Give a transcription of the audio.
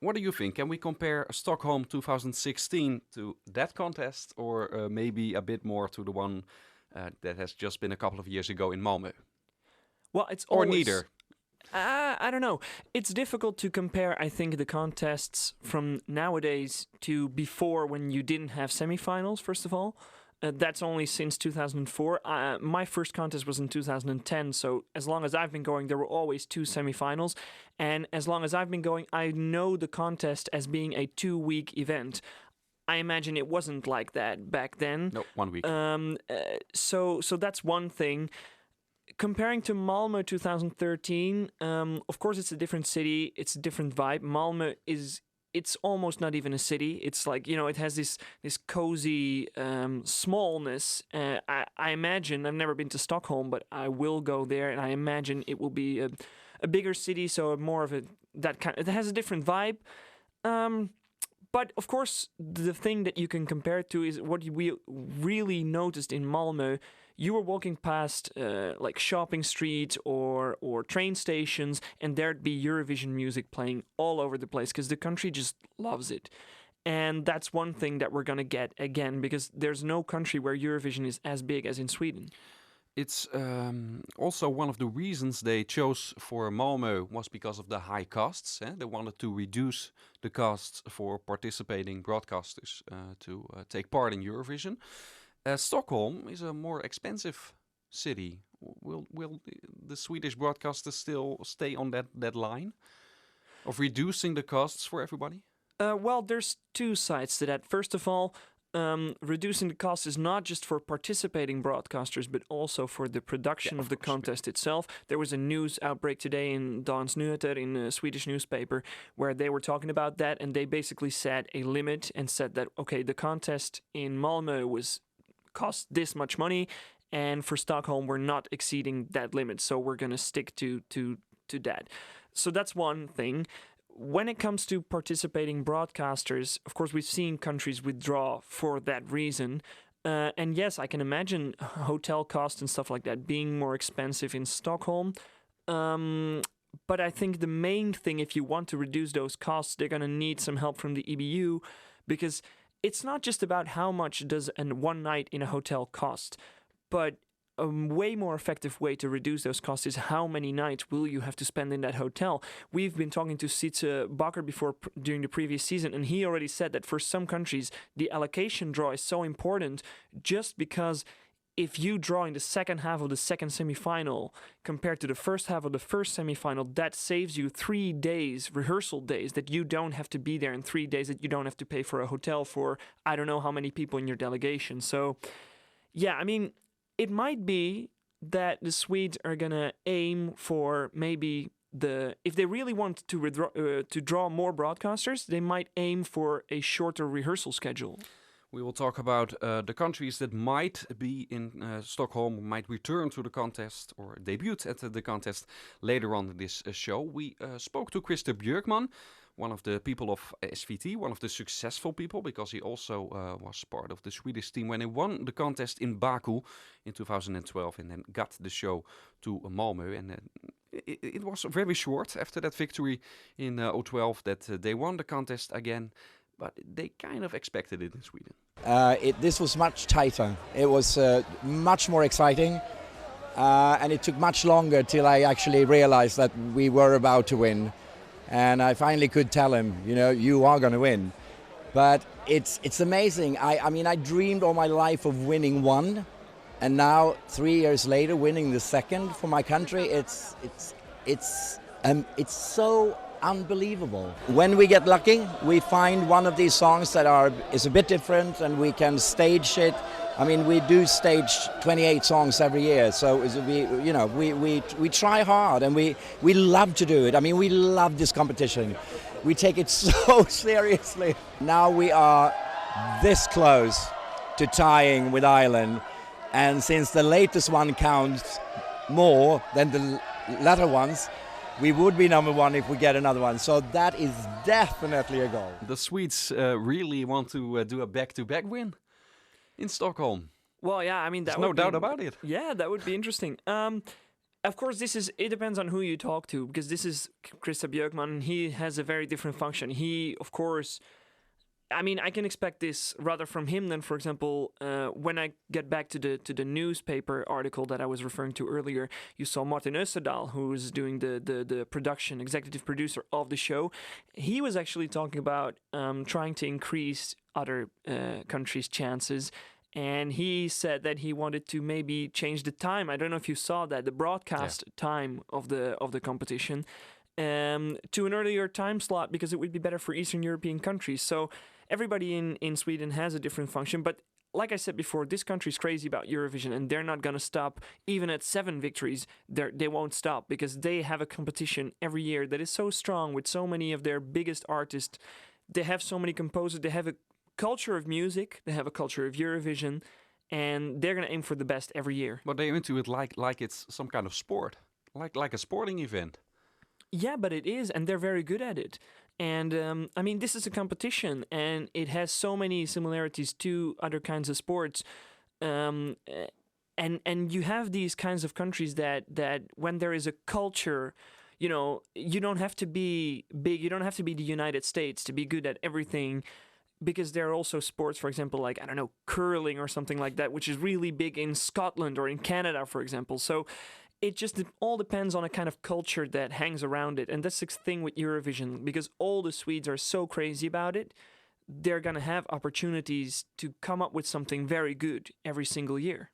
what do you think? Can we compare Stockholm 2016 to that contest, or maybe a bit more to the one that has just been a couple of years ago in Malmö? Well, it's Or always... neither? I don't know. It's difficult to compare, I think, the contests from nowadays to before, when you didn't have semifinals, first of all. That's only since 2004. My first contest was in 2010, so as long as I've been going, there were always 2 semifinals. And as long as I've been going, I know the contest as being a 2-week event. I imagine it wasn't like that back then. No, 1 week. So that's one thing. Comparing to Malmö 2013, of course it's a different city, it's a different vibe. Malmö it's almost not even a city. It's like, it has this cozy smallness. I imagine, I've never been to Stockholm, but I will go there, and I imagine it will be a bigger city, so more of it has a different vibe. But of course, the thing that you can compare it to is what we really noticed in Malmö. You were walking past like shopping streets or train stations, and there'd be Eurovision music playing all over the place because the country just loves it. And that's one thing that we're going to get again, because there's no country where Eurovision is as big as in Sweden. It's also one of the reasons they chose for Malmö was because of the high costs. They wanted to reduce the costs for participating broadcasters to take part in Eurovision. Stockholm is a more expensive city. Will the Swedish broadcasters still stay on that line of reducing the costs for everybody? Well, there's 2 sides to that. First of all, reducing the cost is not just for participating broadcasters, but also for the production of the contest itself. There was a news outbreak today in Dagens Nyheter, in a Swedish newspaper, where they were talking about that, and they basically set a limit and said that, okay, the contest in Malmö cost this much money, and for Stockholm we're not exceeding that limit, so we're going to stick to that. So that's one thing. When it comes to participating broadcasters, of course, we've seen countries withdraw for that reason. And yes, I can imagine hotel costs and stuff like that being more expensive in Stockholm. But I think the main thing, if you want to reduce those costs, they're going to need some help from the EBU, because it's not just about how much does one night in a hotel cost, but a way more effective way to reduce those costs is how many nights will you have to spend in that hotel. We've been talking to Sietse Bakker before during the previous season, and he already said that for some countries, the allocation draw is so important just because if you draw in the second half of the second semifinal compared to the first half of the first semifinal, that saves you 3 days, rehearsal days, that you don't have to be there, in 3 days that you don't have to pay for a hotel for I don't know how many people in your delegation. So, yeah, I mean, it might be that the Swedes are going to aim for maybe if they really want to draw more broadcasters, they might aim for a shorter rehearsal schedule. We will talk about the countries that might be in Stockholm, might return to the contest or debut at the contest later on in this show. We spoke to Christer Björkman, one of the people of SVT, one of the successful people, because he also was part of the Swedish team when he won the contest in Baku in 2012 and then got the show to Malmö. And it was very short after that victory in 2012 that they won the contest again. But they kind of expected it in Sweden. This was much tighter. It was much more exciting. And it took much longer till I actually realized that we were about to win. And I finally could tell him, you are going to win. But it's amazing. I mean, I dreamed all my life of winning one. And now, 3 years later, winning the second for my country, it's so unbelievable. When we get lucky, we find one of these songs that is a bit different, and we can stage it. I mean, we do stage 28 songs every year, so we try hard, and we love to do it. I mean, we love this competition. We take it so seriously. Now we are this close to tying with Ireland, and since the latest one counts more than the latter ones, we would be number one if we get another one. So that is definitely a goal. The Swedes really want to do a back-to-back win in Stockholm. Well, yeah, I mean, there's no doubt about it. Yeah, that would be interesting. Of course, it depends on who you talk to, because this is Christer Björkman. He has a very different function. He, of course, I mean, I can expect this rather from him than, for example, when I get back to the newspaper article that I was referring to earlier. You saw Martin Österdahl, who was doing the production, executive producer of the show. He was actually talking about trying to increase other countries' chances. And he said that he wanted to maybe change the time. I don't know if you saw that, the broadcast time of the competition to an earlier time slot, because it would be better for Eastern European countries. So everybody in Sweden has a different function. But like I said before, this country's crazy about Eurovision, and they're not going to stop. Even at 7 victories, they won't stop, because they have a competition every year that is so strong with so many of their biggest artists. They have so many composers. They have a culture of music. They have a culture of Eurovision, and they're going to aim for the best every year. But they're into it like it's some kind of sport, like a sporting event. Yeah, but it is, and they're very good at it. And I mean, this is a competition, and it has so many similarities to other kinds of sports. And you have these kinds of countries that when there is a culture, you know, you don't have to be big. You don't have to be the United States to be good at everything, because there are also sports, for example, like, I don't know, curling or something like that, which is really big in Scotland or in Canada, for example. So it all depends on a kind of culture that hangs around it. And that's the thing with Eurovision, because all the Swedes are so crazy about it, they're going to have opportunities to come up with something very good every single year.